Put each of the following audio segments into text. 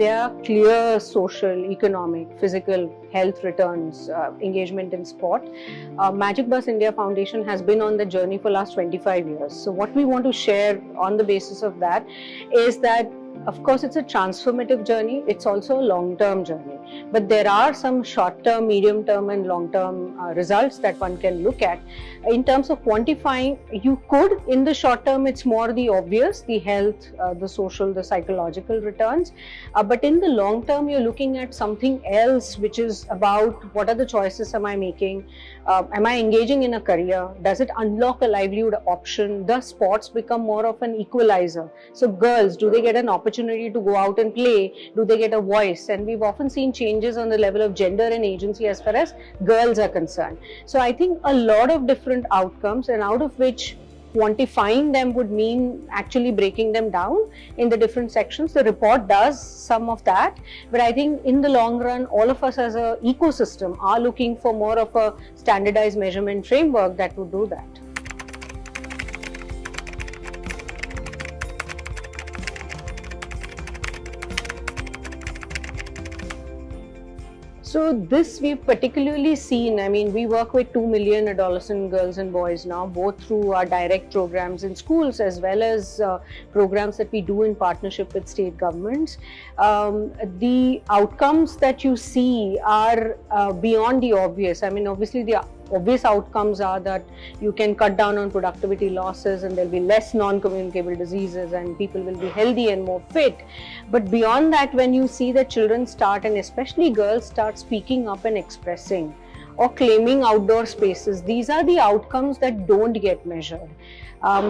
there are clear social, economic, physical health returns, engagement in sport. Magic Bus India Foundation has been on the journey for last 25 years. So what we want to share on the basis of that is that, of course, it's a transformative journey. It's also a long-term journey. But there are some short-term, medium-term and long-term results that one can look at. In terms of quantifying, you could, in the short term, it's more the obvious, the health, the social, the psychological returns. But in the long term, you're looking at something else, which is about what are the choices am I making? Am I engaging in a career? Does it unlock a livelihood option? Does sports become more of an equalizer? So girls, do they get an opportunity to go out and play? Do they get a voice? And we've often seen changes on the level of gender and agency as far as girls are concerned. So I think a lot of different outcomes, and out of which quantifying them would mean actually breaking them down in the different sections. The report does some of that, but I think in the long run, all of us as an ecosystem are looking for more of a standardized measurement framework that would do that. So this we've particularly seen, I mean, we work with 2 million adolescent girls and boys now, both through our direct programs in schools as well as programs that we do in partnership with state governments. The outcomes that you see are beyond the obvious. I mean, obviously the obvious outcomes are that you can cut down on productivity losses and there'll be less non-communicable diseases and people will be healthy and more fit. But beyond that, when you see that children start, and especially girls start speaking up and expressing or claiming outdoor spaces, these are the outcomes that don't get measured.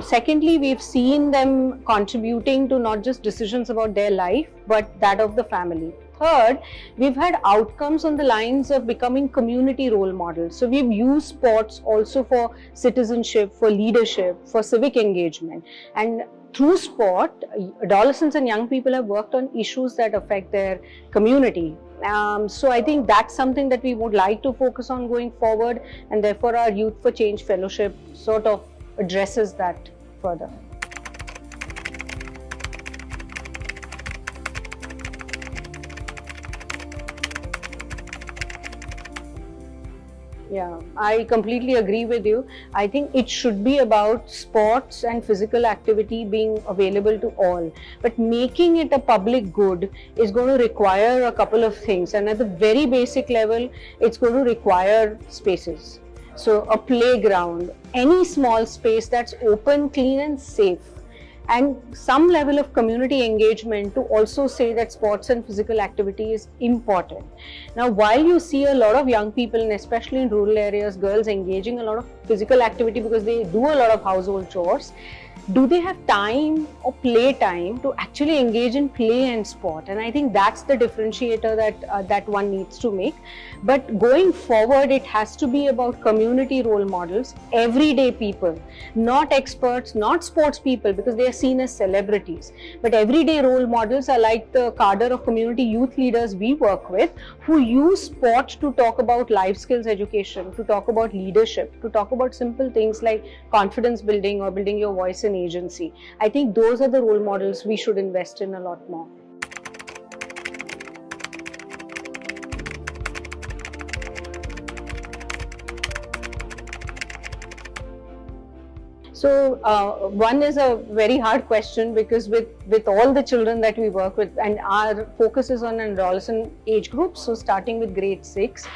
Secondly, we've seen them contributing to not just decisions about their life, but that of the family. Third, we've had outcomes on the lines of becoming community role models. So we've used sports also for citizenship, for leadership, for civic engagement. And through sport, adolescents and young people have worked on issues that affect their community. So I think that's something that we would like to focus on going forward, and therefore our Youth for Change Fellowship sort of addresses that further. Yeah, I completely agree with you. I think it should be about sports and physical activity being available to all. But making it a public good is going to require a couple of things. And at the very basic level, it's going to require spaces. So a playground, any small space that's open, clean and safe. And some level of community engagement to also say that sports and physical activity is important. Now, while you see a lot of young people, and especially in rural areas, girls engaging a lot of physical activity because they do a lot of household chores, do they have time or play time to actually engage in play and sport? And I think that's the differentiator that one needs to make. But going forward, it has to be about community role models, everyday people, not experts, not sports people, because they are seen as celebrities. But everyday role models are like the cadre of community youth leaders we work with, who use sport to talk about life skills education, to talk about leadership, to talk about simple things like confidence building or building your voice and agency. I think those are the role models we should invest in a lot more. So one is a very hard question, because with all the children that we work with, and our focus is on an adolescent age group, so starting with grade 6,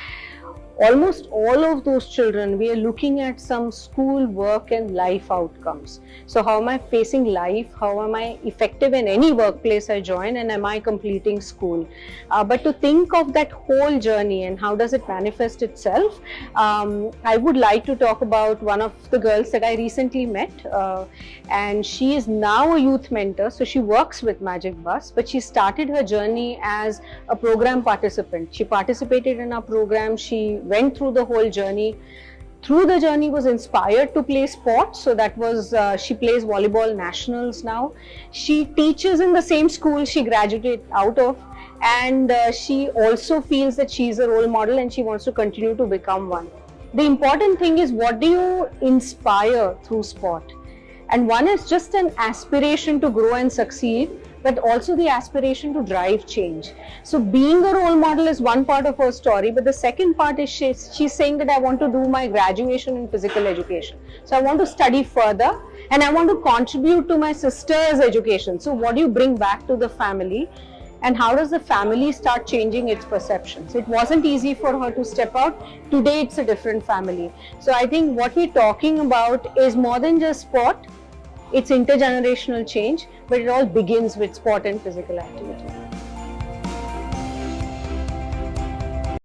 almost all of those children, we are looking at some school, work and life outcomes. So how am I facing life? How am I effective in any workplace I join? And am I completing school? But to think of that whole journey and how does it manifest itself, I would like to talk about one of the girls that I recently met. And she is now a youth mentor. So she works with Magic Bus, but she started her journey as a program participant. She participated in our program. She went through the whole journey. Through the journey was inspired to play sports. So that was, she plays volleyball nationals now. She teaches in the same school she graduated out of. And she also feels that she's a role model and she wants to continue to become one. The important thing is, what do you inspire through sport? And one is just an aspiration to grow and succeed, but also the aspiration to drive change. So being a role model is one part of her story, but the second part is she's saying that I want to do my graduation in physical education. So I want to study further and I want to contribute to my sister's education. So what do you bring back to the family? And how does the family start changing its perceptions? It wasn't easy for her to step out. Today it's a different family. So I think what we're talking about is more than just sport. It's intergenerational change, but it all begins with sport and physical activity.